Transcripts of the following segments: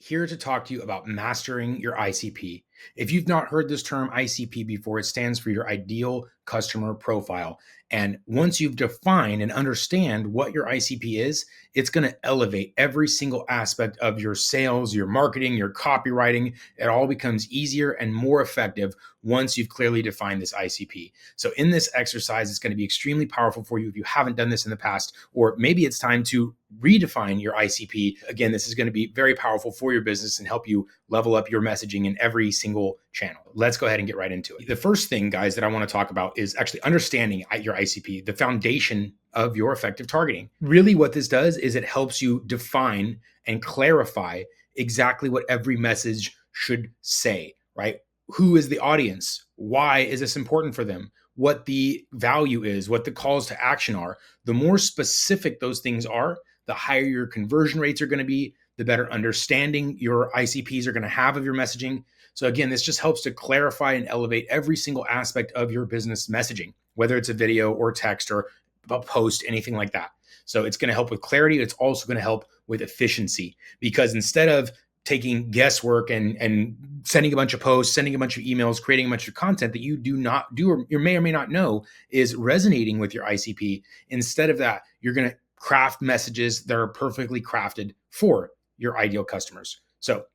here to talk to you about mastering your ICP. If you've not heard this term ICP before, it stands for your ideal customer profile. And once you've defined and understand what your ICP is, it's going to elevate every single aspect of your sales, your marketing, your copywriting. It all becomes easier and more effective once you've clearly defined this ICP. So in this exercise, it's going to be extremely powerful for you if you haven't done this in the past, or maybe it's time to redefine your ICP. Again, this is going to be very powerful for your business and help you level up your messaging in every single channel. Let's go ahead and get right into it. The first thing, guys, that I want to talk about is actually understanding your ICP, the foundation of your effective targeting. Really what this does is it helps you define and clarify exactly what every message should say, right? Who is the audience? Why is this important for them? What the value is, what the calls to action are. The more specific those things are, the higher your conversion rates are going to be, the better understanding your ICPs are going to have of your messaging. So again, this just helps to clarify and elevate every single aspect of your business messaging, whether it's a video or text or a post, anything like that. So it's going to help with clarity. It's also going to help with efficiency, because instead of taking guesswork and sending a bunch of posts, sending a bunch of emails, creating a bunch of content that you do not do, or you may or may not know is resonating with your ICP. Instead of that, you're going to craft messages that are perfectly crafted for your ideal customers. So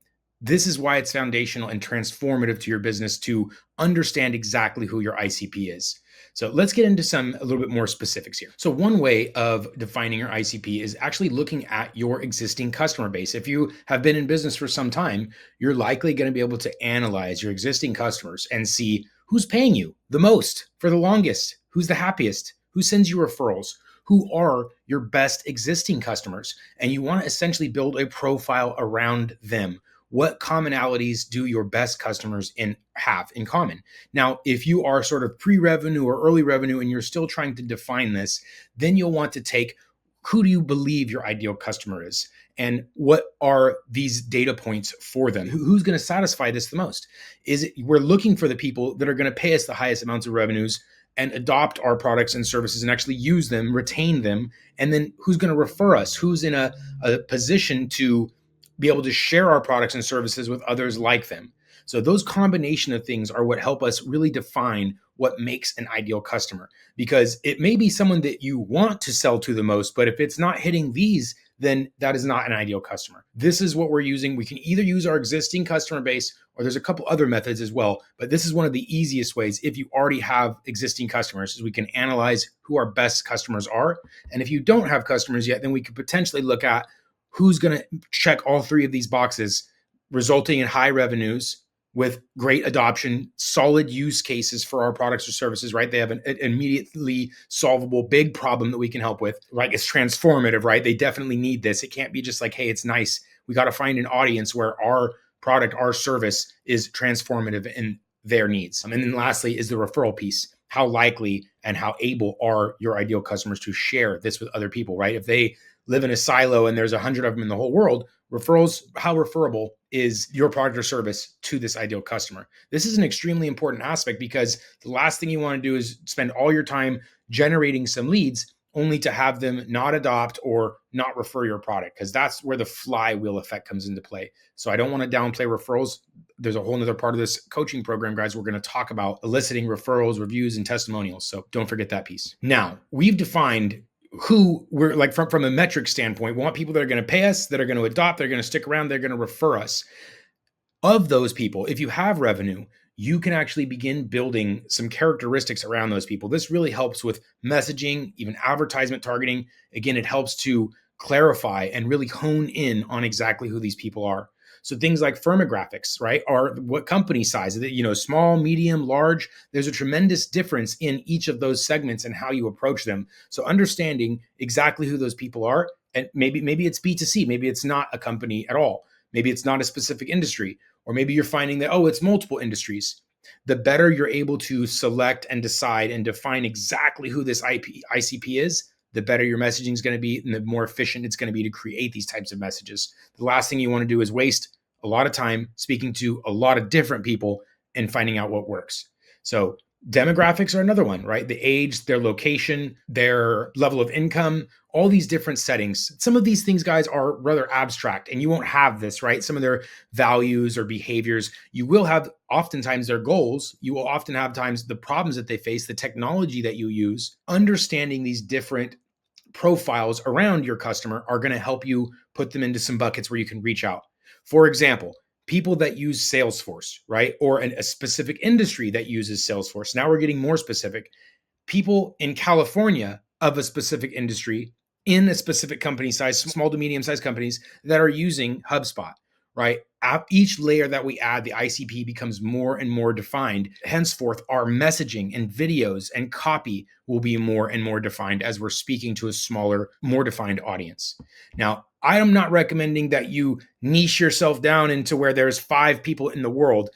this is why it's foundational and transformative to your business to understand exactly who your ICP is. So let's get into a little bit more specifics here. So one way of defining your ICP is actually looking at your existing customer base. If you have been in business for some time, you're likely going to be able to analyze your existing customers and see who's paying you the most for the longest, who's the happiest, who sends you referrals, who are your best existing customers. And you want to essentially build a profile around them. What commonalities do your best customers have in common? Now, if you are sort of pre-revenue or early revenue and you're still trying to define this, then you'll want to take, who do you believe your ideal customer is? And what are these data points for them? Who's going to satisfy this the most? We're looking for the people that are going to pay us the highest amounts of revenues and adopt our products and services and actually use them, retain them. And then who's going to refer us? Who's in a position to be able to share our products and services with others like them? So those combination of things are what help us really define what makes an ideal customer, because it may be someone that you want to sell to the most, but if it's not hitting these, then that is not an ideal customer. This is what we're using. We can either use our existing customer base, or there's a couple other methods as well, but this is one of the easiest ways. If you already have existing customers, is we can analyze who our best customers are. And if you don't have customers yet, then we could potentially look at who's going to check all three of these boxes, resulting in high revenues with great adoption, solid use cases for our products or services, right? They have an immediately solvable big problem that we can help with, right? It's transformative, right? They definitely need this. It can't be just like, hey, it's nice. We got to find an audience where our product, our service is transformative in their needs. And then lastly is the referral piece. How likely and how able are your ideal customers to share this with other people, right? If they live in a silo and there's 100 of them in the whole world, referrals, how referable is your product or service to this ideal customer? This is an extremely important aspect, because the last thing you want to do is spend all your time generating some leads only to have them not adopt or not refer your product, because that's where the flywheel effect comes into play. So I don't want to downplay referrals. There's a whole nother part of this coaching program, guys. We're going to talk about eliciting referrals, reviews, and testimonials. So don't forget that piece. Now, we've defined who we're like from a metric standpoint. We want people that are going to pay us, that are going to adopt, they're going to stick around, they're going to refer us. Of those people, if you have revenue, you can actually begin building some characteristics around those people. This really helps with messaging, even advertisement targeting. Again, it helps to clarify and really hone in on exactly who these people are. So things like firmographics, right? Or what company size is it, small, medium, large. There's a tremendous difference in each of those segments and how you approach them. So understanding exactly who those people are, and maybe it's B2C, maybe it's not a company at all. Maybe it's not a specific industry, or maybe you're finding that, it's multiple industries. The better you're able to select and decide and define exactly who this ICP is, the better your messaging is going to be and the more efficient it's going to be to create these types of messages. The last thing you want to do is waste a lot of time speaking to a lot of different people and finding out what works. So Demographics are another one, right? The age, their location, their level of income, all these different settings. Some of these things, guys, are rather abstract and you won't have this, right? Some of their values or behaviors. You will have oftentimes their goals. You will often have times the problems that they face, the technology that you use. Understanding these different profiles around your customer are going to help you put them into some buckets where you can reach out. For example, people that use Salesforce, right? Or a specific industry that uses Salesforce. Now we're getting more specific. People in California of a specific industry in a specific company size, small to medium sized companies that are using HubSpot, right? Each layer that we add, the ICP becomes more and more defined. Henceforth, our messaging and videos and copy will be more and more defined as we're speaking to a smaller, more defined audience. Now, I am not recommending that you niche yourself down into where there's 5 people in the world.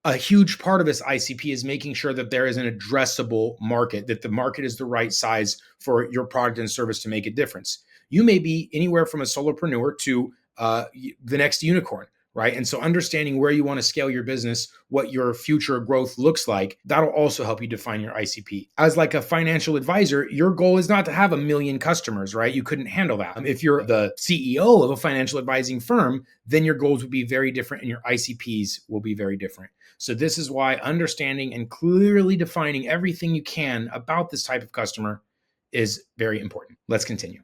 A huge part of this ICP is making sure that there is an addressable market, that the market is the right size for your product and service to make a difference. You may be anywhere from a solopreneur to the next unicorn, right? And so understanding where you want to scale your business, what your future growth looks like, that'll also help you define your ICP. As like a financial advisor, your goal is not to have 1 million customers, right? You couldn't handle that. If you're the CEO of a financial advising firm, then your goals would be very different and your ICPs will be very different. So this is why understanding and clearly defining everything you can about this type of customer is very important. Let's continue.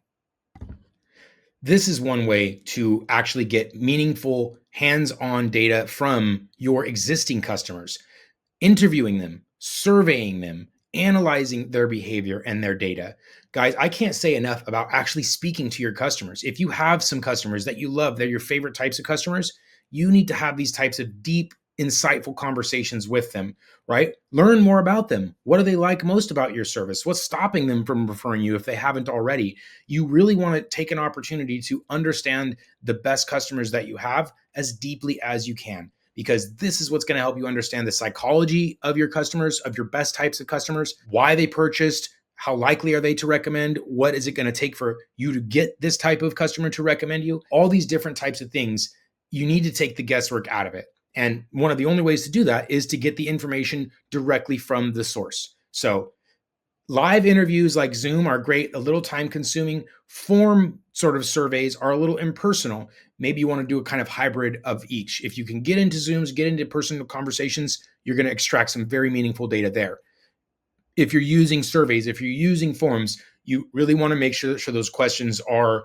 This is one way to actually get meaningful hands-on data from your existing customers, interviewing them, surveying them, analyzing their behavior and their data. Guys, I can't say enough about actually speaking to your customers. If you have some customers that you love, they're your favorite types of customers, you need to have these types of deep, insightful conversations with them, right? Learn more about them. What do they like most about your service? What's stopping them from referring you if they haven't already? You really want to take an opportunity to understand the best customers that you have as deeply as you can, because this is what's going to help you understand the psychology of your customers, of your best types of customers, why they purchased, how likely are they to recommend, what is it going to take for you to get this type of customer to recommend you, all these different types of things. You need to take the guesswork out of it. And one of the only ways to do that is to get the information directly from the source. So live interviews like Zoom are great, a little time consuming. Form sort of surveys are a little impersonal. Maybe you want to do a kind of hybrid of each. If you can get into Zooms, get into personal conversations, you're going to extract some very meaningful data there. If you're using surveys, if you're using forms, you really want to make sure those questions are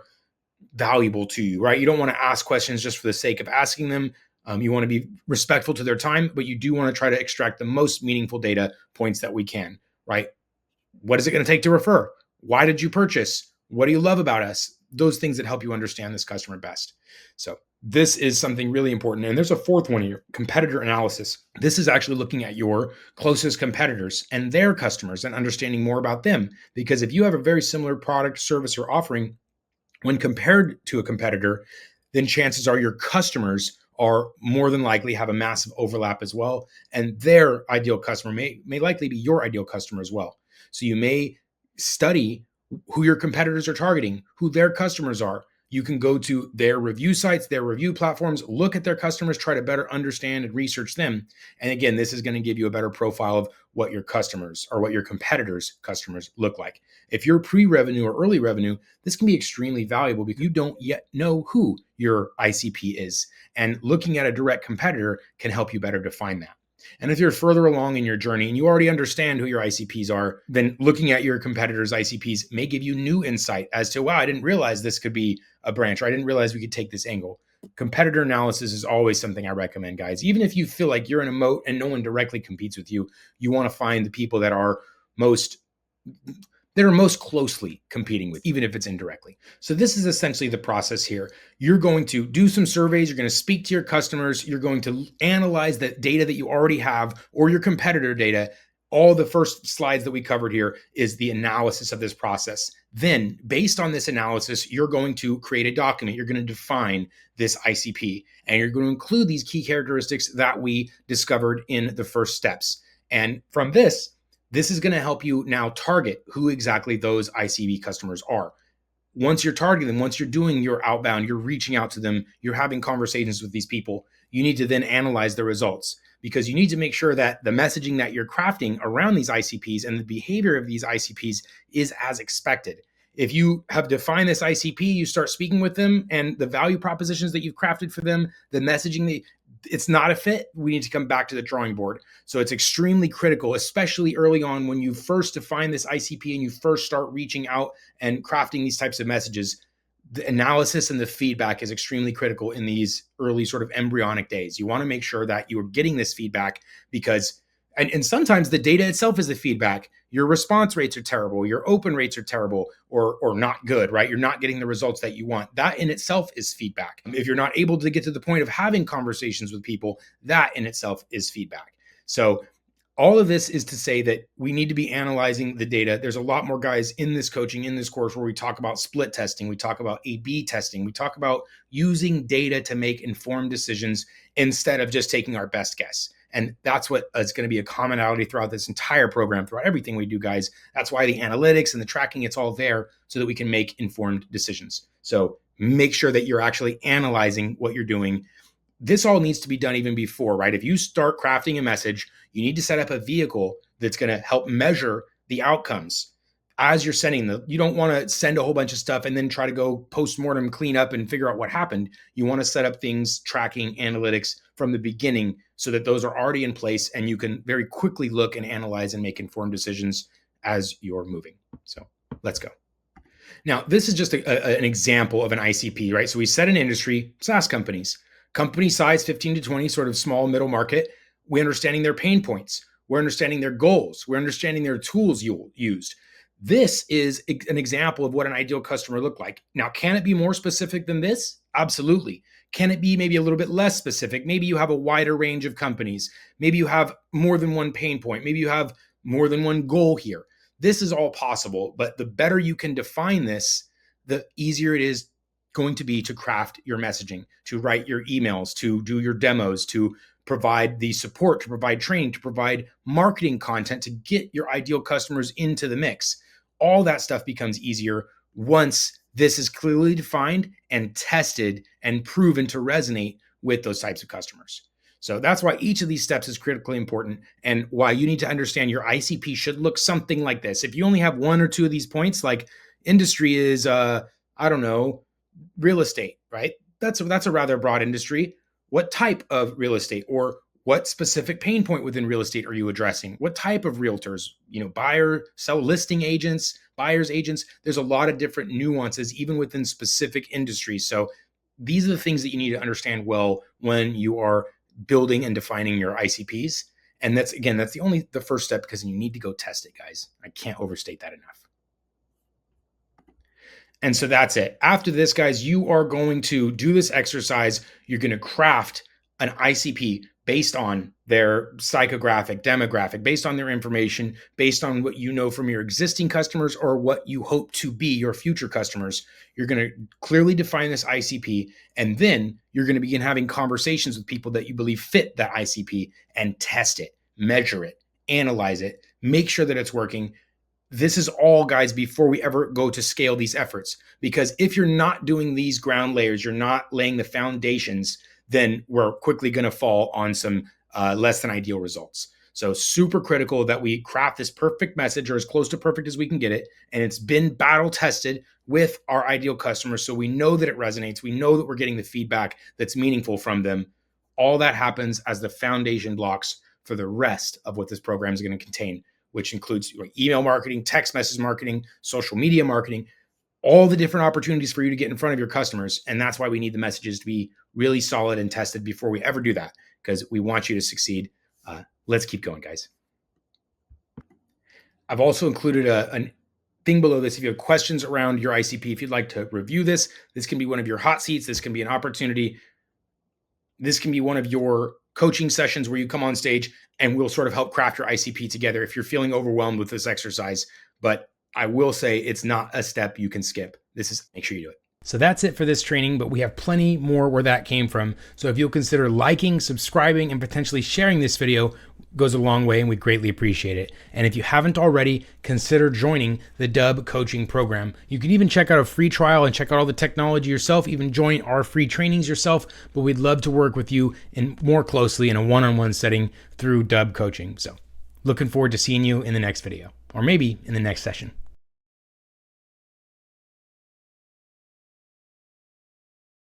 valuable to you, right? You don't want to ask questions just for the sake of asking them. You want to be respectful to their time, but you do want to try to extract the most meaningful data points that we can, right? What is it going to take to refer? Why did you purchase? What do you love about us? Those things that help you understand this customer best. So this is something really important. And there's a fourth one here, competitor analysis. This is actually looking at your closest competitors and their customers and understanding more about them. Because if you have a very similar product, service, or offering, when compared to a competitor, then chances are your customers are more than likely have a massive overlap as well. And their ideal customer may likely be your ideal customer as well. So you may study who your competitors are targeting, who their customers are. You can go to their review sites, their review platforms, look at their customers, try to better understand and research them. And again, this is going to give you a better profile of what your customers or what your competitors' customers look like. If you're pre-revenue or early revenue, this can be extremely valuable because you don't yet know who your ICP is. And looking at a direct competitor can help you better define that. And if you're further along in your journey and you already understand who your ICPs are, then looking at your competitors' ICPs may give you new insight as to, wow, I didn't realize this could be a branch, or I didn't realize we could take this angle. Competitor analysis is always something I recommend, guys. Even if you feel like you're in a moat and no one directly competes with you, you want to find the people that are most closely competing with, even if it's indirectly. So this is essentially the process here. You're going to do some surveys. You're going to speak to your customers. You're going to analyze the data that you already have or your competitor data. All the first slides that we covered here is the analysis of this process. Then, based on this analysis, you're going to create a document. You're going to define this ICP, and you're going to include these key characteristics that we discovered in the first steps. And from this is going to help you now target who exactly those ICP customers are. once you're targeting them, once you're doing your outbound, you're reaching out to them, you're having conversations with these people, you need to then analyze the results, because you need to make sure that the messaging that you're crafting around these ICPs and the behavior of these ICPs is as expected. If you have defined this ICP, you start speaking with them, and the value propositions that you've crafted for them, the messaging, it's not a fit, we need to come back to the drawing board. So it's extremely critical, especially early on when you first define this ICP and you first start reaching out and crafting these types of messages. The analysis and the feedback is extremely critical in these early sort of embryonic days. You want to make sure that you're getting this feedback, because and sometimes the data itself is the feedback. Your response rates are terrible, your open rates are terrible, or not good, right? You're not getting the results that you want. That in itself is feedback. If you're not able to get to the point of having conversations with people, that in itself is feedback. So all of this is to say that we need to be analyzing the data. There's a lot more, guys, in this coaching, in this course, where we talk about split testing, we talk about A/B testing, we talk about using data to make informed decisions instead of just taking our best guess. And that's what is going to be a commonality throughout this entire program, throughout everything we do, guys. That's why the analytics and the tracking, it's all there so that we can make informed decisions. So make sure that you're actually analyzing what you're doing. This all needs to be done even before, right? If you start crafting a message, you need to set up a vehicle that's going to help measure the outcomes as you're sending them. You don't want to send a whole bunch of stuff and then try to go post-mortem, clean up, and figure out what happened. You want to set up things, tracking, analytics from the beginning, so that those are already in place and you can very quickly look and analyze and make informed decisions as you're moving. So let's go. Now, this is just an example of an ICP, right? So we set an industry, SaaS companies, company size 15 to 20, sort of small middle market. We're understanding their pain points. We're understanding their goals. We're understanding their tools used. This is an example of what an ideal customer look like. Now, can it be more specific than this? Absolutely. Can it be maybe a little bit less specific? Maybe you have a wider range of companies. Maybe you have more than one pain point. Maybe you have more than one goal here. This is all possible, but the better you can define this, the easier it is going to be to craft your messaging, to write your emails, to do your demos, to provide the support, to provide training, to provide marketing content, to get your ideal customers into the mix. All that stuff becomes easier once this is clearly defined and tested and proven to resonate with those types of customers. So that's why each of these steps is critically important, and why you need to understand your ICP should look something like this. If you only have one or two of these points, like industry is, I don't know, real estate, right? That's a rather broad industry. What type of real estate, or what specific pain point within real estate are you addressing? What type of realtors, buyer, sell, listing agents, buyers agents? There's a lot of different nuances even within specific industries. So these are the things that you need to understand well when you are building and defining your ICPs. And that's the first step, because you need to go test it, guys. I can't overstate that enough. And so that's it. After this, guys, you are going to do this exercise. You're going to craft an ICP based on their psychographic, demographic, based on their information, based on what you know from your existing customers or what you hope to be your future customers. You're going to clearly define this ICP, and then you're going to begin having conversations with people that you believe fit that ICP and test it, measure it, analyze it, make sure that it's working. This is all, guys, before we ever go to scale these efforts. Because if you're not doing these ground layers, you're not laying the foundations, then we're quickly going to fall on some less than ideal results. So super critical that we craft this perfect message, or as close to perfect as we can get it. And it's been battle tested with our ideal customers. So we know that it resonates. We know that we're getting the feedback that's meaningful from them. All that happens as the foundation blocks for the rest of what this program is going to contain, which includes email marketing, text message marketing, social media marketing, all the different opportunities for you to get in front of your customers. And that's why we need the messages to be really solid and tested before we ever do that, because we want you to succeed. Let's keep going, guys. I've also included a thing below this. If you have questions around your ICP, if you'd like to review this can be one of your hot seats. This can be an opportunity. This can be one of your coaching sessions where you come on stage and we'll sort of help craft your ICP together if you're feeling overwhelmed with this exercise. But I will say it's not a step you can skip. Make sure you do it. So that's it for this training, but we have plenty more where that came from. So if you'll consider liking, subscribing, and potentially sharing this video, goes a long way and we greatly appreciate it. And if you haven't already, consider joining the Dubb coaching program. You can even check out a free trial and check out all the technology yourself, even join our free trainings yourself, but we'd love to work with you in more closely in a one-on-one setting through Dubb coaching. So looking forward to seeing you in the next video, or maybe in the next session.